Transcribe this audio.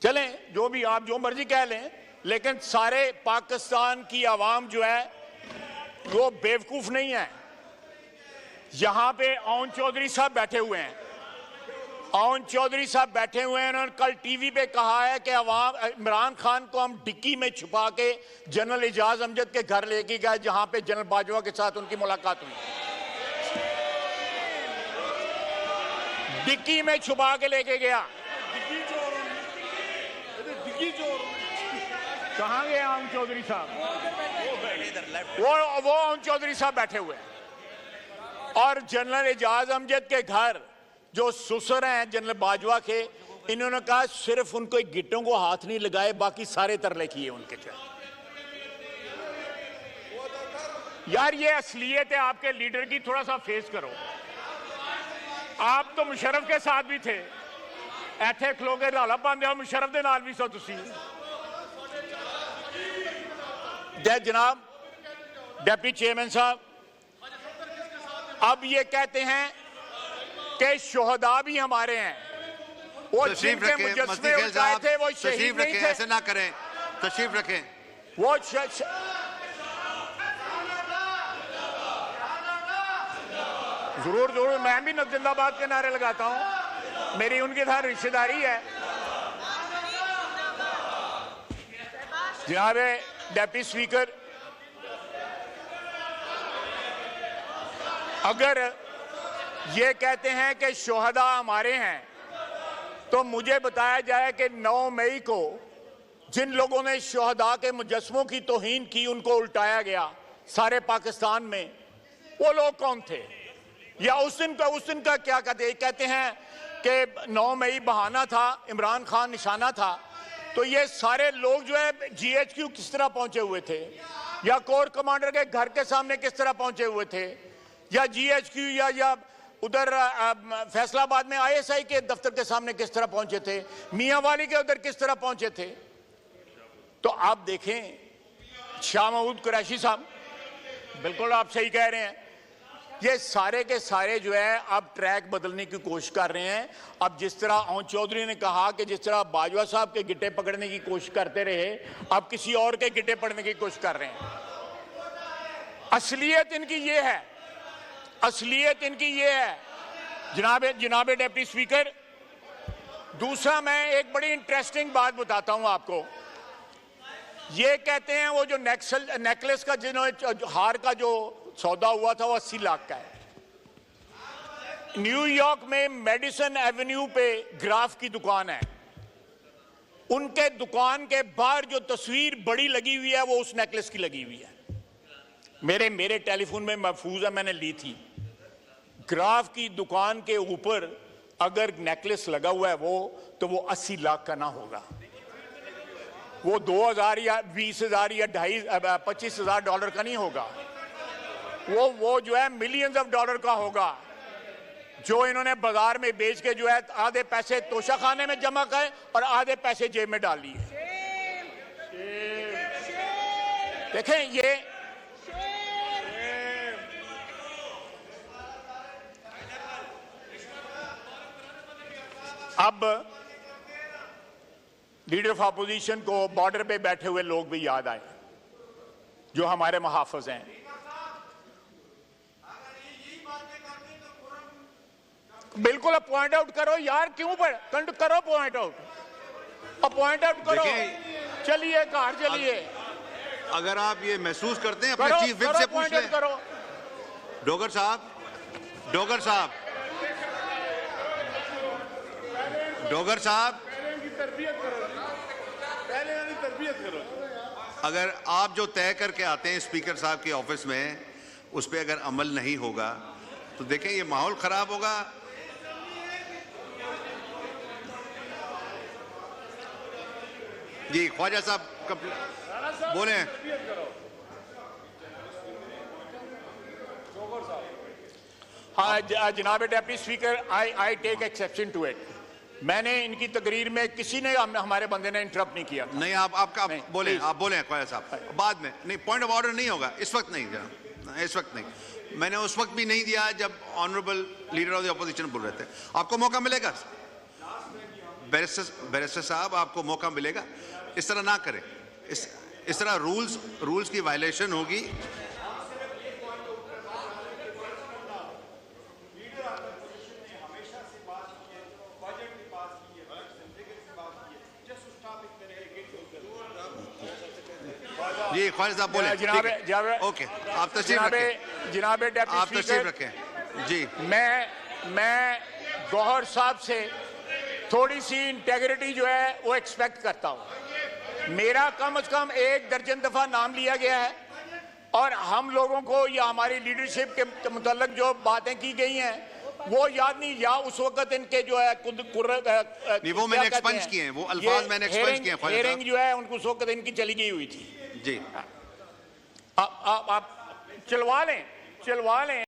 चलें, जो भी आप जो मर्जी कह लें, लेकिन सारे पाकिस्तान की आवाम जो है वो बेवकूफ नहीं है। यहां पे ओन चौधरी साहब बैठे हुए हैं, ओन चौधरी साहब बैठे हुए हैं। उन्होंने कल टीवी पे कहा है कि अवाम इमरान खान को हम डिक्की में छुपा के जनरल एजाज अमजद के घर लेके गए, जहां पे जनरल बाजवा के साथ उनकी मुलाकात हुई। डिक्की में छुपा के लेके गया। कहां गए ओन चौधरी साहब? वो ओन चौधरी साहब बैठे हुए हैं। और जनरल एजाज अमजद के घर जो सुसर हैं जनरल बाजवा के, इन्होंने कहा सिर्फ उनको एक गिट्टों को हाथ नहीं लगाए, बाकी सारे तरले किए उनके। यार ये असलियत है आपके लीडर की, थोड़ा सा फेस करो। आप तो मुशर्रफ के साथ भी थे, ऐथे खलो के रौला पांदे हो, मुशर्रफ दे नाल भी सो तुसी। जनाब डिप्टी चेयरमैन साहब, अब ये कहते हैं कि शोहदा भी हमारे हैं। वो जिनके मुजस्समे उठाए थे वो शहीद नहीं थे। ऐसे ना करें, तशरीफ रखें। वो जरूर जरूर मैं भी जिंदाबाद के नारे लगाता हूं, मेरी उनके साथ रिश्तेदारी है। जनाब डिप्टी स्पीकर, अगर ये कहते हैं कि शोहदा हमारे हैं, तो मुझे बताया जाए कि 9 मई को जिन लोगों ने शोहदा के मुजस्समों की तौहीन की, उनको उल्टाया गया सारे पाकिस्तान में, वो लोग कौन थे? या उस दिन का क्या कहते हैं कि 9 मई बहाना था, इमरान खान निशाना था। तो ये सारे लोग जो है GHQ किस तरह पहुंचे हुए थे, या कोर कमांडर के घर के सामने किस तरह पहुंचे हुए थे, या GHQ या उधर फैसलाबाद में ISI के दफ्तर के सामने किस तरह पहुंचे थे, मियां वाली के उधर किस तरह पहुंचे थे। तो आप देखें शाह महमूद कुरैशी साहब, बिल्कुल आप सही कह रहे हैं, ये सारे के सारे जो है अब ट्रैक बदलने की कोशिश कर रहे हैं। अब जिस तरह ओन चौधरी ने कहा कि जिस तरह बाजवा साहब के गिट्टे पकड़ने की कोशिश करते रहे, अब किसी और के गिट्टे पकड़ने की कोशिश कर रहे हैं। असलियत इनकी ये है, असलियत इनकी ये है। जनाब डिप्टी स्पीकर, दूसरा मैं एक बड़ी इंटरेस्टिंग बात बताता हूं आपको। ये कहते हैं वो जो नेकलेस का जिन्होंने हार का जो सौदा हुआ था वो 80 लाख का है। न्यूयॉर्क में मेडिसन एवेन्यू पे ग्राफ की दुकान है, उनके दुकान के बाहर जो तस्वीर बड़ी लगी हुई है वो उस नेकलेस की लगी हुई है। मेरे टेलीफोन में महफूज है, मैंने ली थी। ग्राफ की दुकान के ऊपर अगर नेकलेस लगा हुआ है तो वो 80 लाख का ना होगा, वो 2000 या 20,000 या 25,000 डॉलर का नहीं होगा, वो जो है मिलियंस ऑफ डॉलर का होगा, जो इन्होंने बाजार में बेच के जो है आधे पैसे तोशाखाने में जमा करे और आधे पैसे जेब में डाल लिए। देखें ये अब लीडर ऑफ अपोजिशन को बॉर्डर पे बैठे हुए लोग भी याद आए जो हमारे मुहाफिज हैं। बिल्कुल पॉइंट आउट करो यार, क्यों करो पॉइंट आउट, पॉइंट आउट करो, चलिए कार चलिए। अगर आप ये महसूस करते हैं अपने चीफ विप से पूछ लें। डोगर साहब, डोगर साहब, डोगर साहब, अगर आप जो तय करके आते हैं स्पीकर साहब के ऑफिस में, उस पर अगर अमल नहीं होगा तो देखें ये माहौल खराब होगा। जी ख्वाजा साहब बोले। हाँ जनाब deputy speaker, I take exception to it. मैंने इनकी तकरीर में किसी ने हमारे बंदे ने इंटरप्ट नहीं किया। नहीं आपका बोले, आप बोले ख्वाजा साहब, बाद में नहीं, पॉइंट ऑफ ऑर्डर नहीं होगा इस वक्त, नहीं जनाब, इस वक्त नहीं। मैंने उस वक्त भी नहीं दिया जब honourable leader of the opposition बोल रहे थे। आपको मौका मिलेगा, बैरिस्टर साहब, आपको मौका मिलेगा, इस तरह ना करें। इस तरह रूल्स की वायलेशन होगी। जी ख्वाजा साहब बोले। ओके, आप तशरीफ रखें। जनाब आप डेप्टी तशरीफ स्पीकर, रखें। जी मैं गौहर साहब से थोड़ी सी इंटेग्रिटी जो है वो एक्सपेक्ट करता हूं। मेरा कम से कम 1 दर्जन दफा नाम लिया गया है और हम लोगों को या हमारी लीडरशिप के मुतल्लिक जो बातें की गई हैं वो याद नहीं, या उस वक्त इनके जो है नहीं, वो मैंने एक्सपंज किए हैं, वो अल्फाज मैंने एक्सपंज किए हैं। हेयरिंग जो है उनको उस वक्त इनकी चली गई हुई थी। जी आप चलवा लें